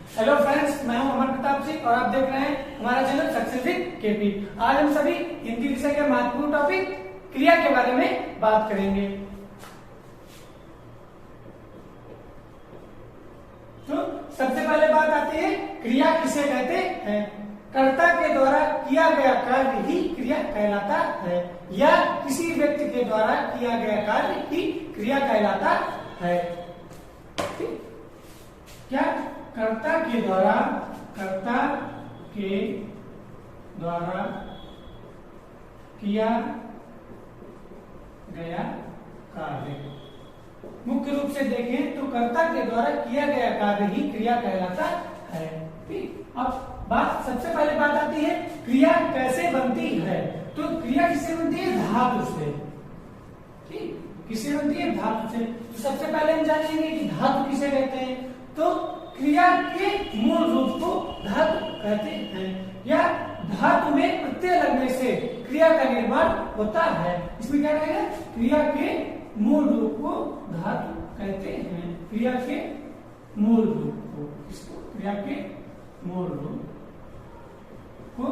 Hello friends, मैं हूं अमर प्रताप सिंह और आप देख रहे हैं हमारा चैनल सक्सेस विद केपी। आज हम सभी हिंदी विषय के महत्वपूर्ण टॉपिक क्रिया के बारे में बात करेंगे। तो सबसे पहले बात आती है क्रिया किसे कहते हैं। कर्ता के द्वारा किया गया कार्य ही क्रिया कहलाता है या किसी व्यक्ति के द्वारा किया गया कार्य ही क्रिया कहलाता है। क्या कर्ता के द्वारा किया गया कार्य, मुख्य रूप से देखें तो कर्ता के द्वारा किया गया कार्य ही क्रिया कहलाता है। ठीक, अब बात सबसे पहले बात आती है क्रिया कैसे बनती है। तो क्रिया किससे बनती है? धातु से। ठीक, किससे बनती है? धातु से। तो सबसे पहले हम जानेंगे कि धातु किसे कहते हैं। तो क्रिया के मूल रूप को धातु कहते हैं या धातु में प्रत्यय लगने से क्रिया का निर्माण होता है। इसमें क्या रहेगा? क्रिया के मूल रूप को धातु कहते हैं। क्रिया के मूल रूप को, इसको क्रिया के मूल रूप को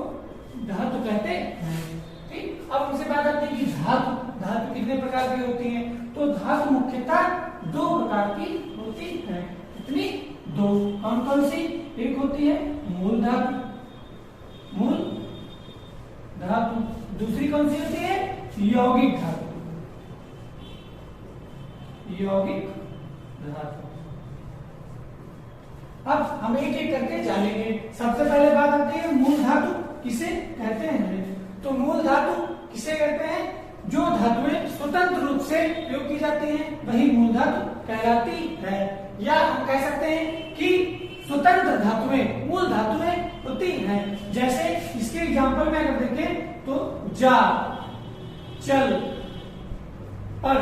धातु कहते हैं। ठीक, अब उनसे बात आती है कि धातु कितने प्रकार की होती है। तो धातु मुख्यतः दो प्रकार की होती है। कितनी? दो। कौन कौन सी? एक होती है मूल धातु, दूसरी कौन सी होती है? यौगिक धातु, अब हम एक एक करके जानेंगे। सबसे पहले बात आती है मूल धातु किसे कहते हैं। तो मूल धातु किसे कहते हैं? जो धातुएं स्वतंत्र रूप से प्रयोग की जाती हैं वही मूल धातु कहलाती है। या हम कह सकते हैं कि स्वतंत्र धातुएं मूल धातुएं होती हैं। जैसे इसके एग्जांपल में अगर देखें तो जा, चल, पढ़,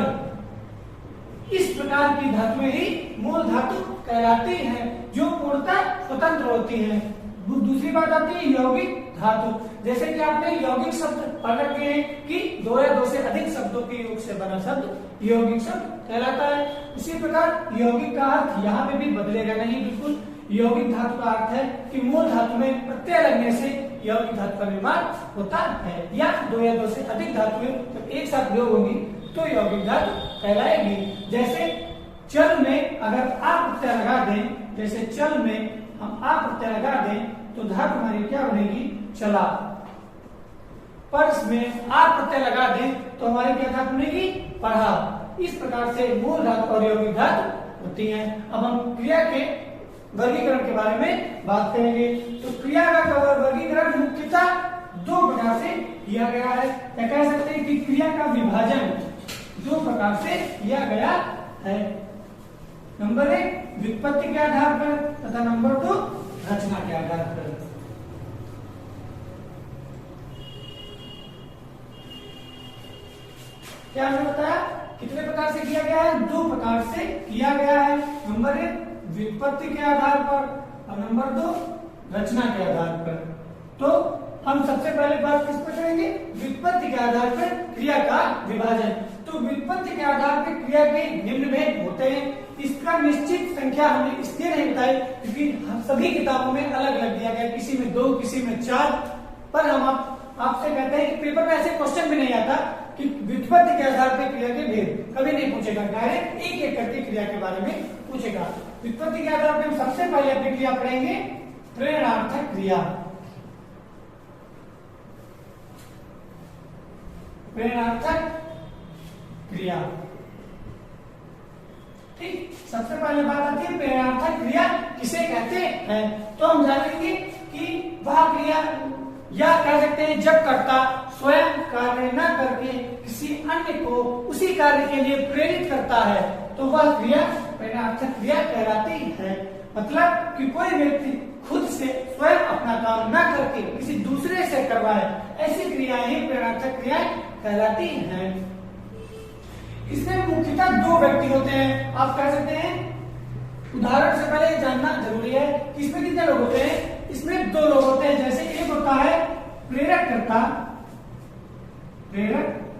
इस प्रकार की धातुएं ही मूल धातु कहलाती हैं जो पूर्णतः स्वतंत्र होती हैं। दूसरी बात आती है यौगिक धातु। जैसे कि आपने यौगिक शब्द पढ़ रखे हैं कि दो या दो से अधिक शब्दों के योग से बना शब्द यौगिक शब्द कहलाता है। उसी प्रकार यौगिक का अर्थ यहाँ पे भी बदलेगा नहीं बिल्कुल। यौगिक धातु का अर्थ है कि मूल धातु में प्रत्यय लगने से यौगिक धातु का निर्माण होता है या दो या दो से अधिक धातुएं जब एक साथ प्रयोग होंगी तो यौगिक धातु कहलाएगी। जैसे चल में अगर आप प्रत्यय लगा दें, जैसे चल में हम आप प्रत्यय लगा दें तो धातु हमारी क्या बनेगी? चला। पर्स में आप प्रत्यय लगा दें तो हमारी क्या धातु बनेगी? पढ़ा। इस प्रकार से मूल धातु और यौगिक धातु होती हैं। अब हम क्रिया के वर्गीकरण के बारे में बात करेंगे। तो क्रिया का वर्गीकरण मुख्यतः दो प्रकार से किया गया है या कह सकते हैं कि क्रिया का विभाजन दो प्रकार से किया गया है। नंबर 1 व्युत्पत्ति के आधार पर तथा नंबर 2 रचना के आधार पर। क्या हमने बताया कितने प्रकार से किया गया है? दो प्रकार से किया गया है। नंबर 1 व्युत्पत्ति के आधार पर और नंबर 2 रचना के आधार पर। तो हम सबसे पहले बात किस पर करेंगे? व्युत्पत्ति के आधार पर क्रिया का विभाजन। तो व्युत्पत्ति के आधार पर क्रिया के निम्न भेद होते हैं। इसका निश्चित संख्या हमने इसलिए नहीं बताई क्योंकि हम सभी किताबों में अलग अलग दिया गया, किसी में 2 किसी में 4। पर हम आपसे कहते हैं कि पेपर में ऐसे क्वेश्चन भी नहीं आता कि व्युत्पत्ति के आधार पर क्रिया के भेद कभी नहीं पूछेगा। डायरेक्ट एक एक करके क्रिया के बारे में पूछेगा। व्युत्पत्ति के आधार पर हम सबसे पहले अपनी क्रिया पढ़ेंगे प्रेरणार्थक क्रिया। प्रेरणार्थक क्रिया। ठीक, सबसे पहले बात आती है प्रेरणार्थक क्रिया किसे कहते हैं। तो हम जानेंगे कि वह क्रिया या कह सकते हैं जब कर्ता स्वयं कार्य न करके किसी अन्य को उसी कार्य के लिए प्रेरित करता है तो वह क्रिया प्रेरणार्थक क्रिया कहलाती है। मतलब कि कोई व्यक्ति खुद से स्वयं अपना काम न करके किसी दूसरे से करवाए, ऐसी क्रियाएं ही प्रेरणार्थक क्रियाएं कहलाती हैं। इसमें मुख्यतः 2 व्यक्ति होते हैं। आप कह सकते हैं, उदाहरण से पहले जानना जरूरी है कि इसमें कितने लोग होते हैं। इसमें 2 लोग होते हैं। जैसे एक होता है प्रेरक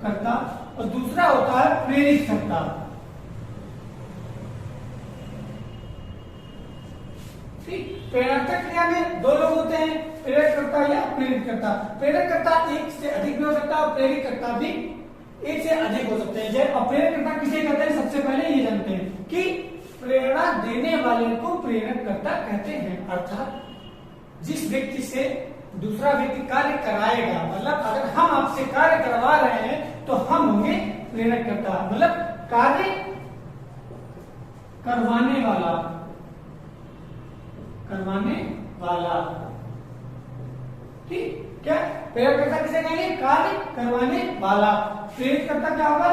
करता और दूसरा होता है प्रेरित करता। ठीक। प्रेरणात्मक क्रिया में दो लोग होते हैं, प्रेरककर्ता या प्रेरितकर्ता। प्रेरककर्ता एक से अधिक भी हो सकता है और प्रेरितकर्ता भी एक से अधिक हो सकते हैं। जैसे प्रेरककर्ता किसे कहते हैं, सबसे पहले ये जानते हैं कि प्रेरणा देने वाले को प्रेरककर्ता कहते हैं। अर्थात जिस व्यक्ति से दूसरा व्यक्ति कार्य कराएगा, मतलब अगर हम आपसे कार्य करवा रहे हैं तो हम होंगे प्रेरककर्ता, मतलब कार्य करवाने वाला, ठीक। क्या प्रेरककर्ता किसे कहेंगे, कार्य करवाने वाला। प्रेरितकर्ता क्या होगा,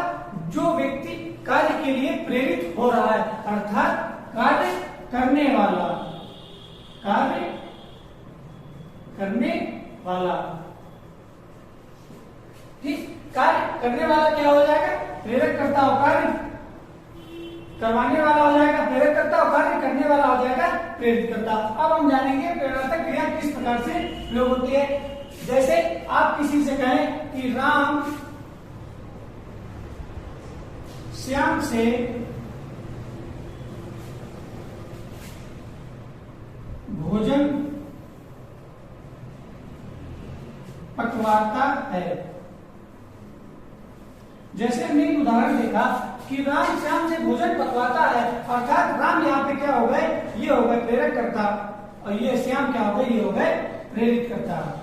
जो व्यक्ति कार्य के लिए प्रेरित हो रहा है, अर्थात कार्य करने वाला, कार्य करने वाला, ठीक। कार्य करने वाला क्या हो जाएगा, प्रेरककर्ता, और कार्य करवाने वाला हो जाएगा प्रेरककर्ता, और कार्य करने वाला हो जाएगा प्रेरितकर्ता। अब हम जानेंगे प्रेरणात्मक क्रिया किस प्रकार से प्रयोग होती है। जैसे आप किसी से कहें कि राम श्याम से भोजन पकवाता है। जैसे हमने एक उदाहरण देखा कि राम श्याम से भोजन पकवाता है, अर्थात राम यहाँ पे क्या हो गए, ये हो गए प्रेरककर्ता, और ये श्याम क्या हो गए, ये हो गए प्रेरितकर्ता।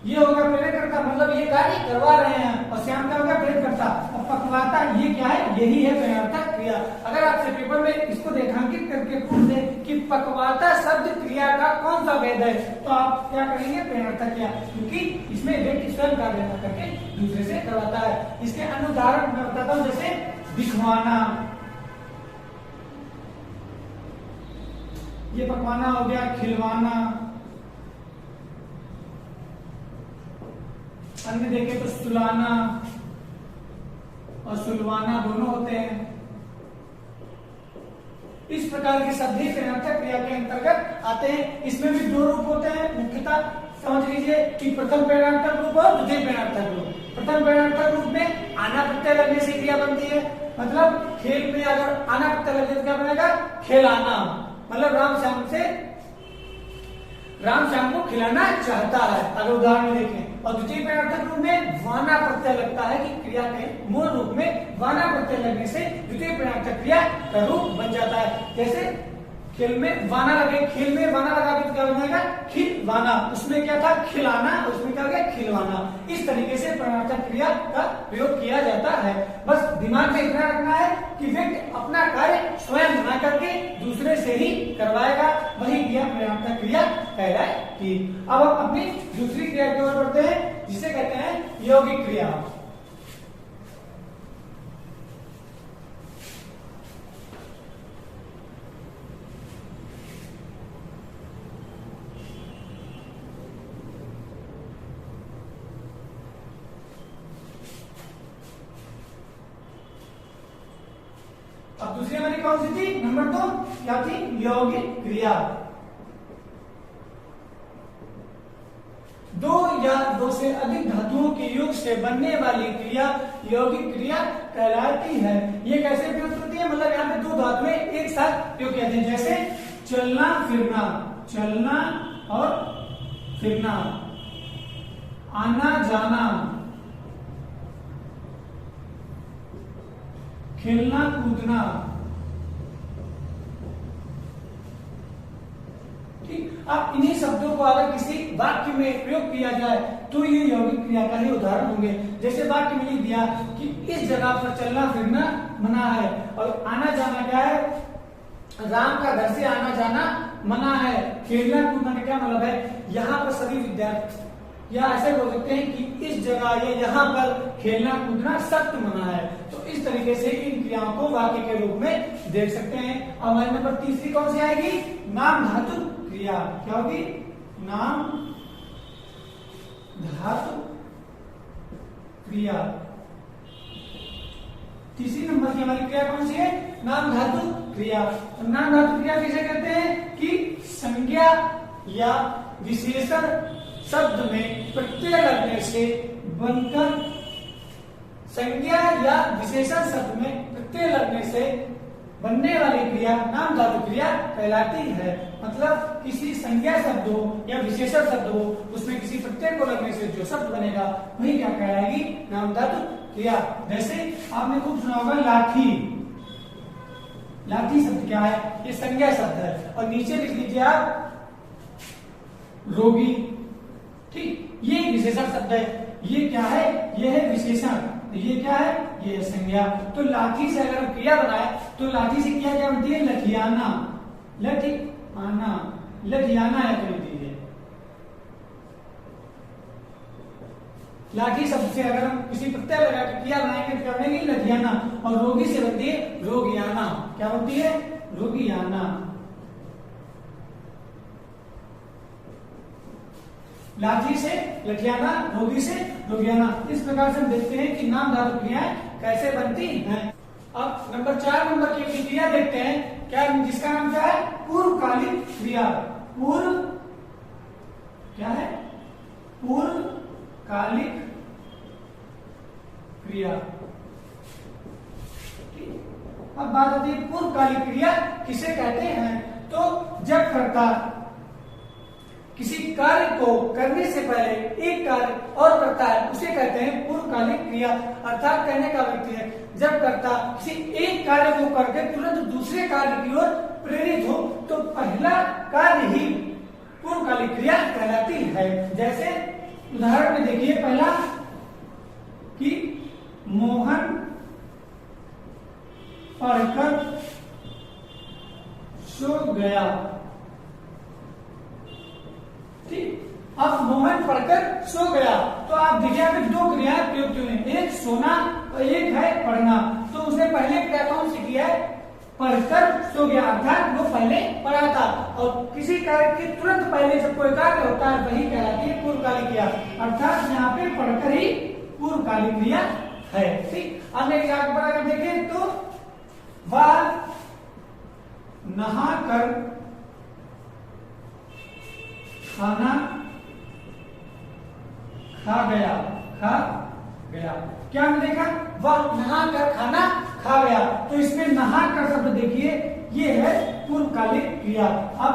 ये हो गया प्रेरककर्ता, मतलब ये कार्य करवा रहे हैं, और श्याम क्या हो गया प्रेरितकर्ता। और पकवाता ये क्या है, यही है प्रेरणात्मक क्रिया। अगर आपसे पेपर में इसको रेखांकित करके पूछ दे कि पकवाता शब्द क्रिया का कौन सा भेद है, तो आप क्या करेंगे, प्रेरणात्मक क्रिया, क्योंकि इसमें व्यक्ति स्वयं कार्य न करके दूसरे से करवाता है। इसके अन्य उदाहरण मैं बताता हूं, जैसे दिखवाना, ये पकवाना हो गया, खिलवाना, अन्य देखे तो सुलाना और सुलवाना दोनों होते हैं। इस प्रकार के शब्द ही प्रेरणात्मक क्रिया के अंतर्गत आते हैं। इसमें भी दो रूप होते हैं मुख्यतः, समझ लीजिए कि प्रथम प्रेरणात्मक रूप और द्वितीय प्रेरणात्मक रूप। प्रथम प्रेरणात्मक रूप में आना प्रत्यय लगने से क्रिया बनती है, मतलब खेल में अगर आना प्रत्यय लगने से क्या बनेगा, खिलाना, मतलब राम श्याम को खिलाना चाहता है, अगर उदाहरण में देखें। और द्वितीय प्रेरणात्मक रूप में वाना प्रत्यय लगता है कि क्रिया के मूल रूप में वाना प्रत्यय लगने से द्वितीय प्रेरणात्मक क्रिया का रूप बन जाता है। जैसे खेल में वाना लगे, खेल में वाना लगा तो क्या बनेगा, खिलवाना, उसमें क्या था, खिलाना, उसमें क्या हो गया, खिलवाना। इस तरीके से प्रेरणात्मक क्रिया का प्रयोग किया जाता है। बस दिमाग में इतना रखना है कि व्यक्ति अपना कार्य स्वयं न करके दूसरे से ही करवाएगा, वही क्रिया प्रेरणात्मक क्रिया कहलाएगी। अब हम अपनी दूसरी क्रिया की ओर बढ़ते हैं, जिसे कहते हैं यौगिक क्रिया। अब दूसरी हमारी कौन सी थी, नंबर 2 क्या थी, यौगिक क्रिया। दो या दो से अधिक धातुओं के योग से बनने वाली क्रिया यौगिक क्रिया कहलाती है। ये कैसे प्रयुक्त होती है, मतलब यहाँ पे दो धातुएं एक साथ प्रयोग किया जाते हैं। जैसे चलना फिरना, चलना और फिरना, आना जाना, खेलना कूदना, ठीक। अब इन्हीं शब्दों को अगर किसी वाक्य में प्रयोग किया जाए तो ये यौगिक क्रिया का ही उदाहरण होंगे। जैसे वाक्य में लिख दिया कि इस जगह पर चलना फिरना मना है, और आना जाना क्या है, राम का घर से आना जाना मना है। खेलना कूदना का क्या मतलब है, यहाँ पर सभी विद्यार्थी या ऐसे बोल सकते हैं कि इस जगह या यहाँ पर खेलना कूदना सख्त मना है। तो इस तरीके से इन क्रियाओं को वाक्य के रूप में देख सकते हैं। अब हमारे नंबर तीसरी कौन सी आएगी, नाम धातु क्रिया। क्या होगी, नाम धातु क्रिया। तीसरी नंबर की हमारी क्रिया कौन सी है, नाम धातु क्रिया। तो नाम धातु क्रिया किसे कहते हैं कि संज्ञा या विशेषण शब्द में प्रत्यय लगने से बनकर, संज्ञा या विशेषण शब्द में प्रत्यय लगने से बनने वाली क्रिया नाम धातु क्रिया कहलाती है। मतलब किसी संज्ञा शब्द हो या विशेषण शब्द हो, उसमें किसी प्रत्यय को लगने से जो शब्द बनेगा वही क्या कहलाएगी, नाम धातु क्रिया। जैसे आपने खूब सुना होगा लाठी, लाठी शब्द क्या है, ये संज्ञा शब्द है, और नीचे लिख लीजिए आप रोगी, ठीक, ये विशेषण शब्द है, ये क्या है, ये है विशेषण, ये क्या है, ये है संज्ञा। तो लाठी से अगर हम क्रिया बनाए तो लाठी से क्रिया क्या बनती है, लठियाना, लठियाना, लठियाना है तो लिख दीजिए। लाठी शब्द से अगर हम किसी प्रत्यय लगा के क्रिया बनाएंगे तो क्या बनेगी, लठियाना, और रोगी से बनती है रोगियाना, क्या बनती है, रोगियाना। लाठी से लठियाना, रोगी से रोगियाना। इस प्रकार से हम देखते हैं कि नाम धातु क्रियाएं कैसे बनती हैं। अब नंबर 4 नंबर की क्रिया देखते हैं, क्या, जिसका नाम क्या है, पूर्वकालिक क्रिया। पूर्व क्या है, पूर्वकालिक क्रिया। अब बात आती है पूर्वकालिक क्रिया किसे कहते हैं। तो जब कर्ता किसी कार्य को करने से पहले एक कार्य और करता है उसे कहते हैं पूर्वकालिक क्रिया। अर्थात कहने का व्यक्ति है, जब कर्ता किसी एक कार्य को करके तुरंत दूसरे कार्य की ओर प्रेरित हो तो पहला कार्य ही पूर्वकालिक क्रिया कहलाती है। जैसे उदाहरण में देखिए, पहला कि मोहन पढ़कर सो गया, ठीक। अब मोहन पढ़कर सो गया, तो आप देखिए यहाँ पे 2 क्रियाएं प्रयुक्त हुई हैं, एक सोना और एक है पढ़ना। तो उसने पहले क्रिया कौन सी किया है, पढ़कर सो गया, अर्थात वो पहले पढ़ा था। और किसी कार्य के तुरंत पहले जब कोई कार्य होता है वही कहलाती है पूर्वकालिक क्रिया, अर्थात यहाँ पे पढ़कर ही पूर्वकालिक क्रिया है, ठीक। अब एक अगर देखें तो वह नहाकर खाना खा गया, खा गया। क्या हमने देखा, वह नहाकर खाना खा गया, तो इसमें नहाकर शब्द देखिए, ये है पूर्वकालिक क्रिया। अब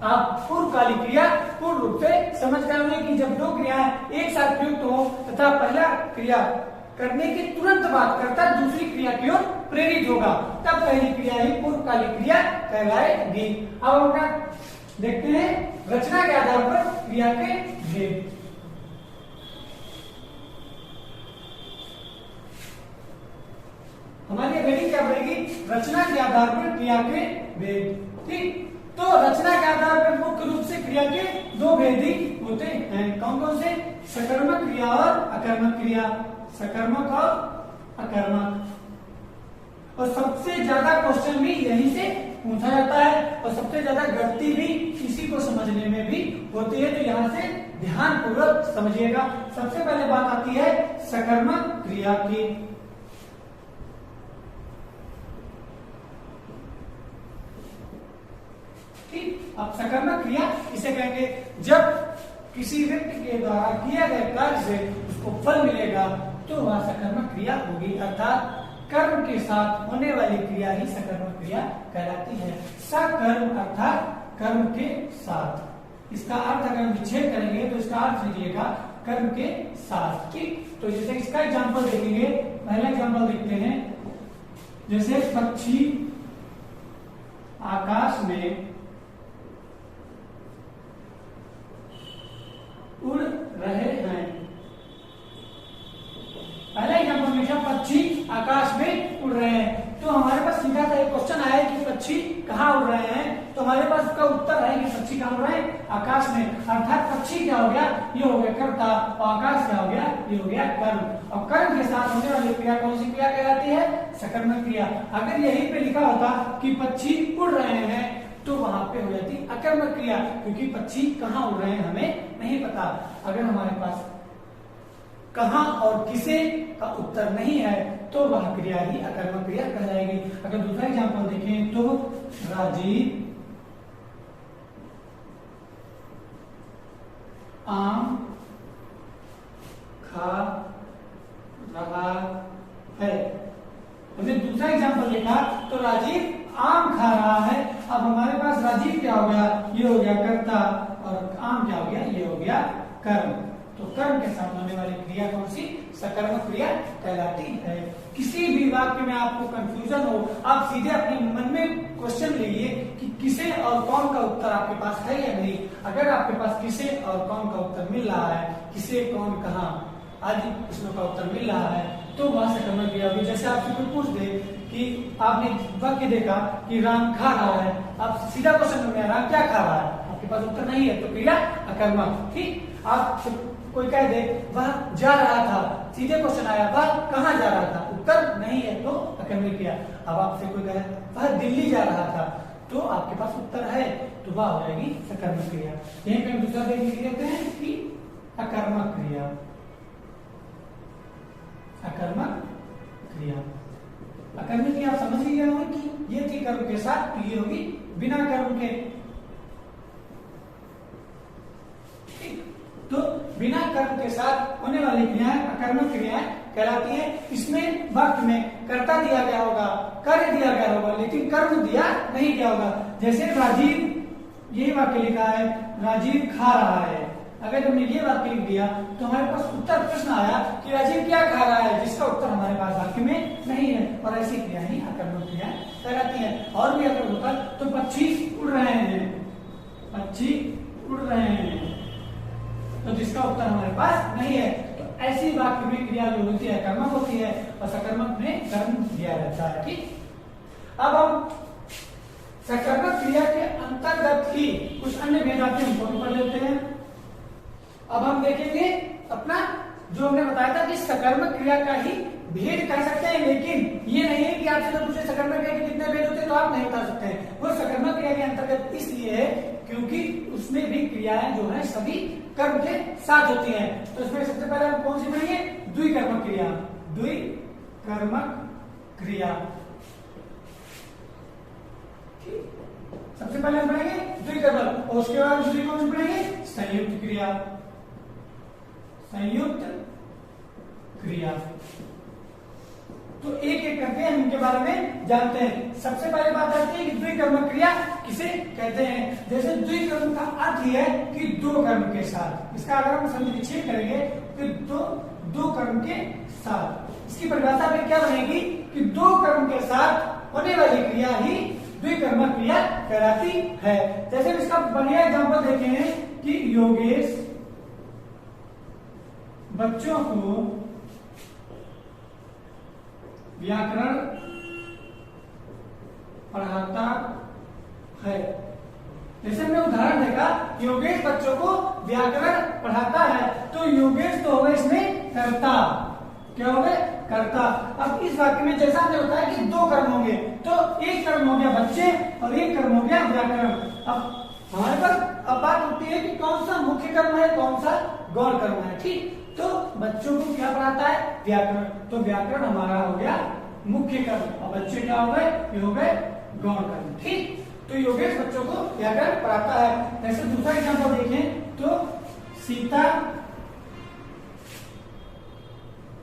आप पूर्वकालिक क्रिया पूर्ण रूप से समझ गए होंगे कि जब 2 क्रियाएं एक साथ प्रयुक्त हो तथा पहला क्रिया करने के तुरंत बाद कर्ता दूसरी क्रिया की ओर प्रेरित होगा, तब पहली क्रिया ही पूर्वकालिक क्रिया कहलाएगी। अब हम देखते हैं रचना के आधार पर क्रिया के भेद। हमारी हेडिंग क्या बढ़ेगी, रचना के आधार पर क्रिया के भेद, ठीक। तो रचना के आधार पर मुख्य रूप से क्रिया के 2 भेद ही होते हैं। कौन कौन से, सकर्मक क्रिया और अकर्मक क्रिया, सकर्मक और अकर्मक। और सबसे ज्यादा क्वेश्चन भी यहीं से पूछा जाता है और सबसे ज्यादा गलती भी इसी को समझने में भी होती है, तो यहाँ से ध्यान पूर्वक समझिएगा। सबसे पहले बात आती है सकर्मक क्रिया की। ठीक, अब सकर्मक क्रिया इसे कहेंगे जब किसी व्यक्ति के द्वारा किया गए कार्य से उसको फल मिलेगा तो वह सकर्मक क्रिया होगी, अर्थात कर्म के साथ होने वाली क्रिया ही सकर्मक क्रिया कहलाती है। सकर्म अर्थात कर्म के साथ। इसका अर्थ अगर विच्छेद करेंगे तो इसका अर्थ लिखिएगा कर्म के साथ, ठीक। तो जैसे इसका एग्जांपल देखेंगे, पहला एग्जांपल देखते हैं, जैसे पक्षी आकाश में उड़ रहे हैं। पहला एग्जांपल में पक्षी आकाश में उड़ रहे हैं, तो हमारे पास सीधा सा एक क्वेश्चन आया कि पक्षी कहाँ उड़ रहे हैं, तो हमारे पास उसका उत्तर है कि पक्षी कहाँ उड़ रहे हैं, आकाश में। अर्थात पक्षी क्या हो गया, ये हो गया कर्ता, और आकाश क्या हो गया, ये हो गया कर्म। और कर्म के साथ होने वाली क्रिया कौन सी क्रिया कहलाती है, सकर्मक क्रिया। अगर यहीं पे लिखा होता कि पक्षी उड़ रहे हैं तो वहां पे हो जाती अकर्मक क्रिया, क्योंकि पक्षी कहाँ उड़ रहे हैं हमें नहीं पता। अगर हमारे पास कहां और किसे का उत्तर नहीं है तो वह क्रिया ही अकर्मक क्रिया कहलाएगी। अगर दूसरा एग्जांपल देखें तो राजीव आम खा रहा है। हमने दूसरा एग्जांपल देखा तो राजीव आम खा रहा है। अब हमारे पास राजीव क्या हो गया, ये हो गया कर्ता, और आम क्या हो गया, ये हो गया कर्म। तो कर्म के साथ होने वाली क्रिया कौन सी, सकर्मक क्रिया कहलाती है। किसी भी वाक्य में आपको कंफ्यूजन हो, आप सीधे अपने मन में क्वेश्चन लीजिए कि किसे और कौन का उत्तर आपके पास है या नहीं। अगर आपके पास किसे और कौन का उत्तर मिल रहा है, किसे कौन कहाँ आदि प्रश्नों का उत्तर मिल रहा है, तो वह सकर्मक क्रिया होगी। जैसे आपसे कोई पूछ दे कि आपने वाक्य देखा कि राम खा रहा है, आप सीधा क्वेश्चन में राम क्या खा रहा है, आपके पास उत्तर नहीं है, तो क्रिया अकर्मक। ठीक, आप कोई कह दे वह जा रहा था, सीधे क्वेश्चन आया वह कहाँ जा रहा था, उत्तर नहीं है, तो अकर्मक क्रिया। अब आपसे कोई कहे वह दिल्ली जा रहा था, तो आपके पास उत्तर है, तो वह हो जाएगी सकर्मक क्रिया। यहीं पे हम दूसरा देख लेते हैं कि अकर्मक क्रिया। अकर्मक क्रिया, अकर्मक क्रिया आप समझ ही गए होंगे कि ये थी कर्म के साथ, तो ये होगी बिना कर्म के। तो बिना कर्म के साथ होने वाली क्रियाएं अकर्मक क्रियाएं कहलाती है। इसमें वाक्य में कर्ता दिया गया होगा, कार्य दिया गया होगा, लेकिन कर्म दिया नहीं गया होगा। जैसे राजीव, यही वाक्य लिखा है राजीव खा रहा है, अगर हमने ये वाक्य लिख दिया तो हमारे पास उत्तर प्रश्न आया कि राजीव क्या खा रहा है, जिसका उत्तर हमारे पास वाक्य में नहीं है, और ऐसी क्रिया ही अकर्मक क्रिया कहलाती है। और भी अगर होता तो पक्षी उड़ रहे हैं, पक्षी उड़ रहे हैं, तो जिसका उत्तर हमारे पास नहीं है। तो ऐसी वाक्य में क्रिया जो होती है कर्मक होती है, और सकर्मक में कर्म दिया रहता है। ठीक, अब हम सकर्मक क्रिया के अंतर्गत ही कुछ अन्य भेद आते हैं, उनको भी पढ़ लेते हैं। अब हम देखेंगे अपना जो हमने बताया था कि सकर्मक क्रिया का ही भेद कह सकते हैं, लेकिन ये नहीं है कि आपसे तो पूछे सकर्मक क्रिया के कितने भेद होते हैं तो आप नहीं बता सकते हैं। वो सकर्मक क्रिया के अंतर्गत इसलिए है क्योंकि उसमें भी क्रियाएं जो है सभी कर्म के साथ होती हैं। तो इसमें सबसे पहले हम कौन सी पढ़ेंगे, द्विकर्मक क्रिया। द्विकर्मक क्रिया, सबसे पहले हम पढ़ेंगे द्विकर्मक, और उसके बाद दूसरी कौन सी पढ़ेंगे, संयुक्त क्रिया। संयुक्त क्रिया, तो एक एक करके हम इनके बारे में जानते हैं। सबसे पहले बात आती है कि द्विकर्मक क्रिया किसे कहते हैं। जैसे द्विकर्म का अर्थ है कि दो कर्म के साथ, इसका अगर हम संक्षेप करेंगे कि दो कर्म के साथ, इसकी परिभाषा में क्या बनेगी कि दो कर्म के साथ होने वाली क्रिया ही द्विकर्मक क्रिया कहलाती है। जैसे इसका बढ़िया एग्जांपल देखें कि योगेश बच्चों को व्याकरण पढ़ाता है। जैसे हमने उदाहरण देखा, योगेश बच्चों को व्याकरण पढ़ाता है, तो योगेश तो होगा इसमें कर्ता, क्या हो गए, कर्ता। अब इस वाक्य में जैसा हमने बताया कि दो कर्म होंगे, तो एक कर्म हो गया बच्चे और एक कर्म हो गया व्याकरण। अब हमारे पास अब बात होती है कि कौन सा मुख्य कर्म है, कौन सा गौण कर्म है। ठीक, तो बच्चों को क्या पढ़ाता है, व्याकरण, तो व्याकरण हमारा हो गया मुख्य कर्म, और बच्चे क्या हो गए, ये हो गए गौण कर्म। ठीक, तो योगेश बच्चों को व्याकरण पढ़ाता है। जैसे दूसरा एग्जांपल देखें तो सीता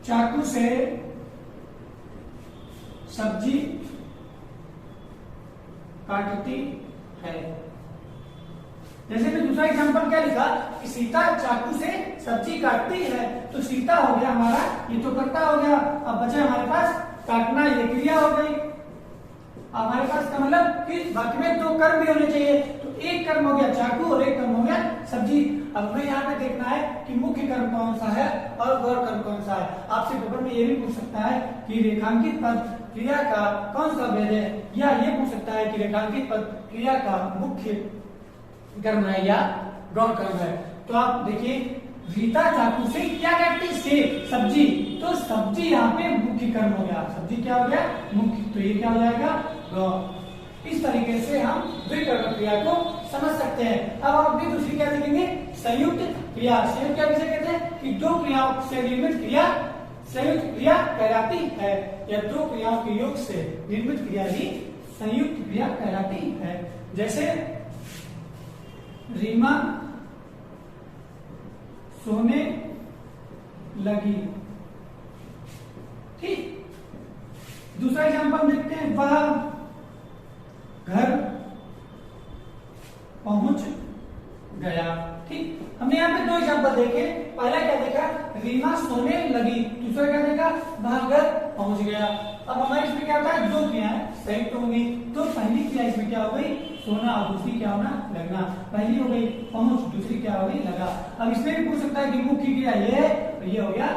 चाकू से सब्जी काटती है। जैसे मैं दूसरा एग्जांपल क्या लिखा कि सीता चाकू से सब्जी काटती है, तो सीता हो गया हमारा, ये तो कर्ता हो गया। अब बचे हमारे पास काटना, ये क्रिया हो गई। हमारे पास का मतलब कि वाक्य में दो कर्म भी होने चाहिए, तो एक कर्म हो गया चाकू और एक कर्म हो गया सब्जी। अब हमें यहाँ पे देखना है कि मुख्य कर्म कौन सा है और गौण कर्म कौन सा है। आपसे पेपर में ये भी पूछ सकता है कि रेखांकित पद क्रिया का कौन सा भेद है, या ये पूछ सकता है कि रेखांकित पद क्रिया का मुख्य कर्म है या गौण कर्म है। तो आप देखिए, रीता चाकू से क्या काटती, से सब्जी, तो सब्जी यहाँ पे मुख्य कर्म हो गया, सब्जी क्या हो गया, मुख्य, तो ये क्या हो जाएगा, गौण। इस तरीके से हम द्विकर्मक क्रिया को समझ सकते हैं। अब आप भी दूसरी क्या देखेंगे, संयुक्त क्रिया। संयुक्त क्या किसे कहते हैं कि दो क्रियाओं से निर्मित क्रिया संयुक्त क्रिया कहलाती है, या दो क्रियाओं के योग से निर्मित क्रिया ही संयुक्त क्रिया कहलाती है। जैसे रीमा सोने लगी। ठीक, दूसरा एग्जांपल देखते हैं, वह घर पहुंच गया। ठीक, हमने यहाँ पे 2 एग्जाम्पल देखे। पहला क्या देखा, रीमा सोने लगी। दूसरा क्या देखा, वह घर पहुंच गया। अब हमारे इसमें क्या होता है, 2 क्रियाएं संयुक्त होंगी। तो पहली क्रिया इसमें क्या हो गई, सोना, और दूसरी क्या होना, लगना। पहली हो गई पहुंच, दूसरी क्या हो गई, लगा। अब इसमें भी पूछ सकता है कि मुख्य क्रिया ये है, तो ये हो गया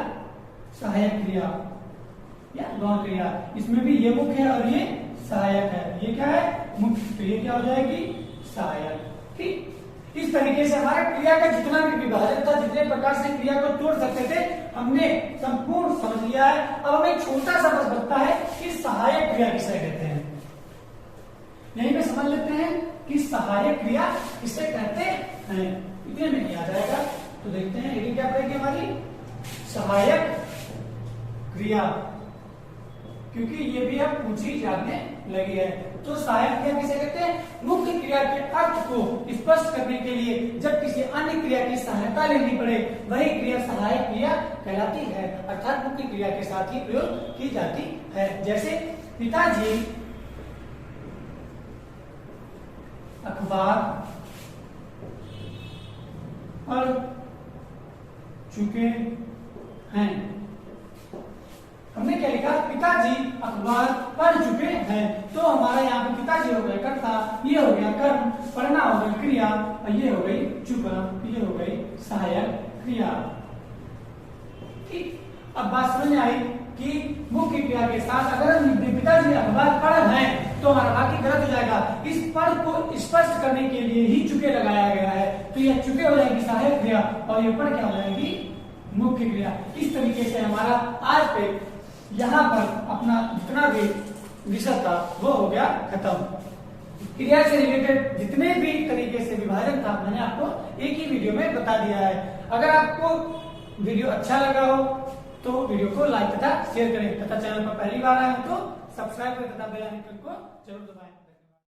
सहायक क्रिया या गौण क्रिया। इसमें भी ये मुख्य है और ये सहायक है। ये क्या है, मुख्य, तो ये क्या हो जाएगी, सहायक। ठीक, इस तरीके से हमारा क्रिया का जितना भी विभाजन था, जितने प्रकार से क्रिया को तोड़ सकते थे, हमने संपूर्ण समझ लिया है। अब हमें एक छोटा सा बस बनता है कि सहायक क्रिया किसे कहते हैं। यहीं पे समझ लेते हैं कि सहायक क्रिया किसे कहते हैं। इतने में नहीं आ जाएगा, तो देखते हैं ये क्या पड़ेगी हमारी, सहायक क्रिया, क्योंकि ये भी अब पूछी जाने लगी है। तो सहायक क्रिया किसे कहते हैं, मुख्य क्रिया के अर्थ को स्पष्ट करने के लिए जब किसी अन्य क्रिया की सहायता लेनी पड़े, वही क्रिया सहायक क्रिया कहलाती है, अर्थात मुख्य क्रिया के साथ ही प्रयोग की जाती है। जैसे पिताजी अखबार पढ़ चुके हैं। हमने क्या लिखा, पिताजी अखबार पढ़ चुके हैं। तो हमारा यहाँ पे पिताजी हो गया कर्ता, ये हो गया कर्म, पढ़ना हो गया क्रिया, और ये हो गई चुका, ये हो गई सहायक क्रिया। ठीक, अब बात समझ में आई कि मुख्य क्रिया के साथ अगर हम पिताजी अखबार पढ़ हैं तो हमारा वाक्य गलत हो जाएगा। इस पढ़ को स्पष्ट करने के लिए ही चुके लगाया गया है, तो यह चुके हो जाएगी सहायक क्रिया, और ये पढ़ क्या हो जाएगी, मुख्य क्रिया। इस तरीके से हमारा आज पे यहाँ पर अपना जितना भी विषय था वो हो गया खत्म। क्रिया से रिलेटेड जितने भी तरीके से विभाजन था मैंने आपको एक ही वीडियो में बता दिया है। अगर आपको वीडियो अच्छा लगा हो तो वीडियो को लाइक तथा शेयर करें, तथा चैनल पर पहली बार आए हो तो सब्सक्राइब करें तथा बेल आइकन को जरूर दबाएं।